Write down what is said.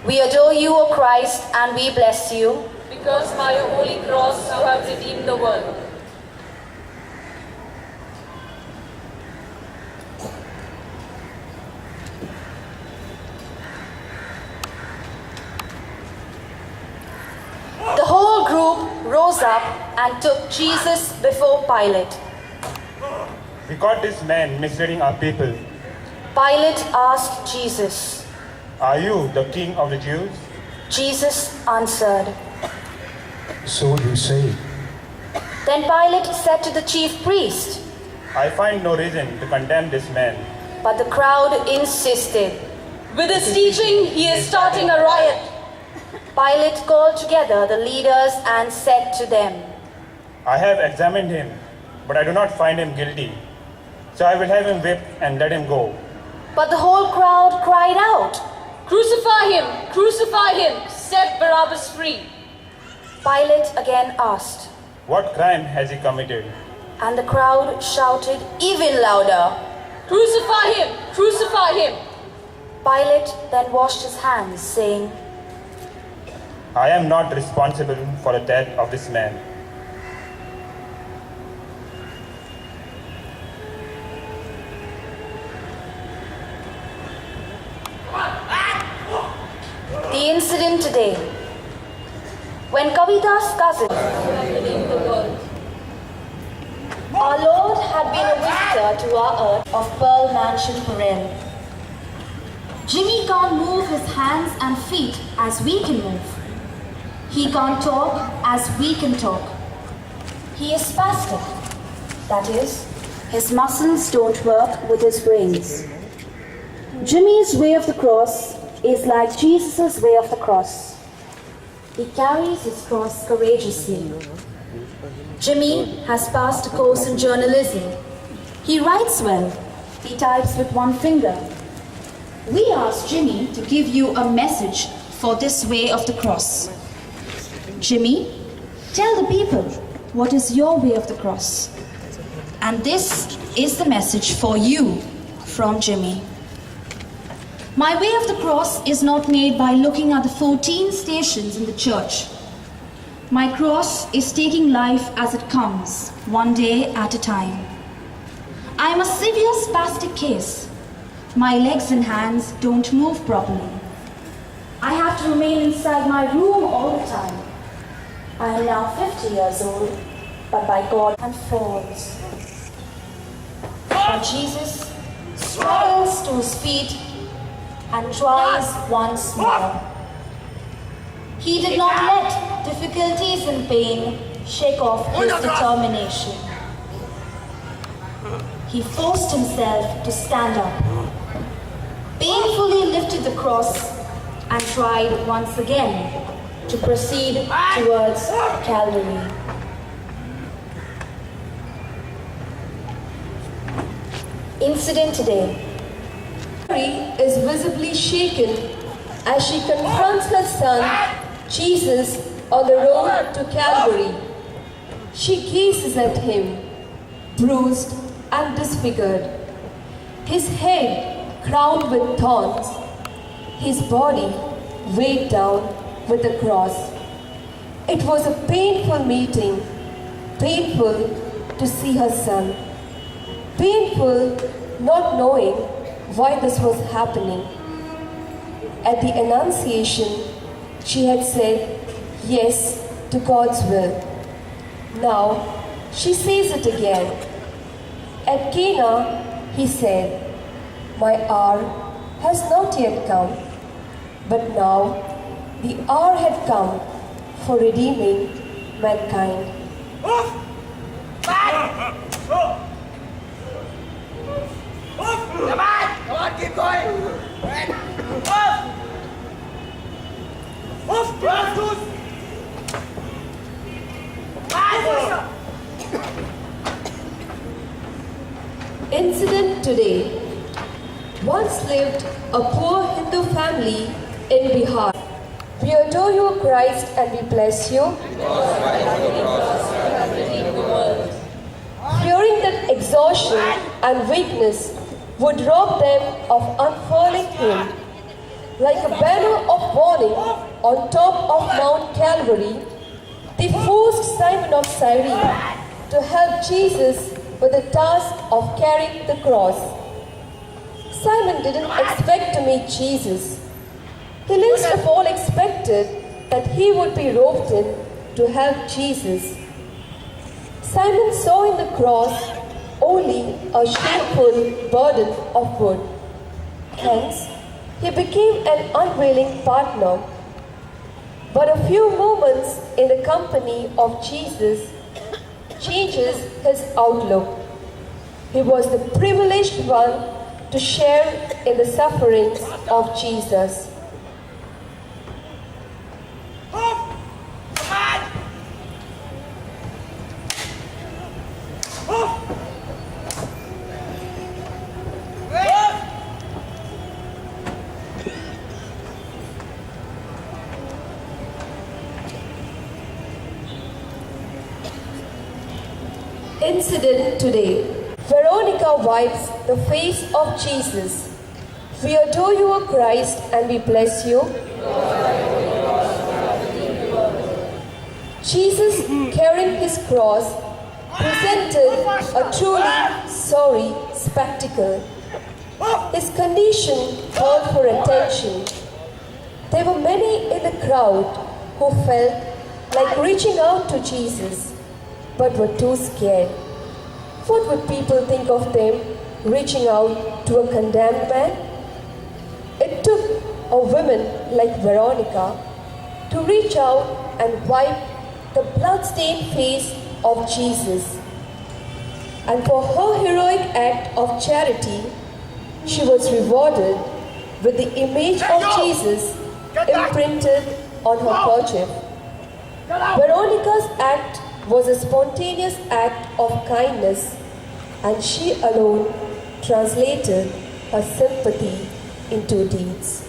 We adore you, O Christ, and we bless you. Because by your holy cross you have redeemed the world. The whole group rose up and took Jesus before Pilate. We caught this man misleading our people. Pilate asked Jesus. Are you the king of the Jews? Jesus answered. So you say. Then Pilate said to the chief priest. I find no reason to condemn this man. But the crowd insisted. With his teaching, he is starting a riot. Pilate called together the leaders and said to them, I have examined him, but I do not find him guilty. So I will have him whipped and let him go. But the whole crowd cried out, Crucify him! Crucify him! Set Barabbas free! Pilate again asked, What crime has he committed? and the crowd shouted even louder. Crucify him! Crucify him! Pilate then washed his hands, saying, I am not responsible for the death of this man. The incident today. When Kavita's cousin, our Lord had been a visitor to our earth of Pearl Mansion Parel. Jimmy can't move his hands and feet as we can move. He can't talk as we can talk. He is spastic. That is, his muscles don't work with his brains. Jimmy's way of the cross is like Jesus' way of the cross. He carries his cross courageously. Jimmy has passed a course in journalism. He writes well. He types with one finger. We asked Jimmy to give you a message for this way of the cross. Jimmy, tell the people, what is your way of the cross? And this is the message for you from Jimmy. My way of the cross is not made by looking at the 14 stations in the church. My cross is taking life as it comes, one day at a time. I am a severe spastic case. My legs and hands don't move properly. I have to remain inside my room all the time. I am now 50 years old, but by God and falls. But Jesus struggles to his feet and tries once more. He did not let difficulties and pain shake off his determination. He forced himself to stand up, painfully lifted the cross, and tried once again to proceed towards Calvary. Incident today. Mary is visibly shaken as she confronts her son, Jesus, on the road to Calvary. She gazes at him, bruised and disfigured, his head crowned with thorns, his body weighed down with the cross. It was a painful meeting, painful to see her son, painful not knowing why this was happening. At the Annunciation, she had said yes to God's will. Now she says it again. At Cana, he said, my hour has not yet come, but now the hour had come for redeeming mankind. Come on, keep going. Incident today. Once lived a poor Hindu family in Bihar. We adore you, Christ, and we bless you. Fearing that exhaustion and weakness would rob them of unfurling Him, like a banner of warning on top of Mount Calvary, they forced Simon of Cyrene to help Jesus with the task of carrying the cross. Simon didn't expect to meet Jesus. He least of all expected that he would be roped in to help Jesus. Simon saw in the cross only a shameful burden of wood. Hence, he became an unwilling partner. But a few moments in the company of Jesus changes his outlook. He was the privileged one to share in the sufferings of Jesus. Incident today. Veronica wipes the face of Jesus. We adore you, O Christ, and we bless you. Jesus, carrying his cross, presented a truly sorry spectacle. His condition called for attention. There were many in the crowd who felt like reaching out to Jesus, but were too scared. What would people think of them reaching out to a condemned man? It took a woman like Veronica to reach out and wipe the blood-stained face of Jesus. And for her heroic act of charity, she was rewarded with the image of Jesus imprinted on her kerchief. Veronica's act was a spontaneous act of kindness, and she alone translated her sympathy into deeds.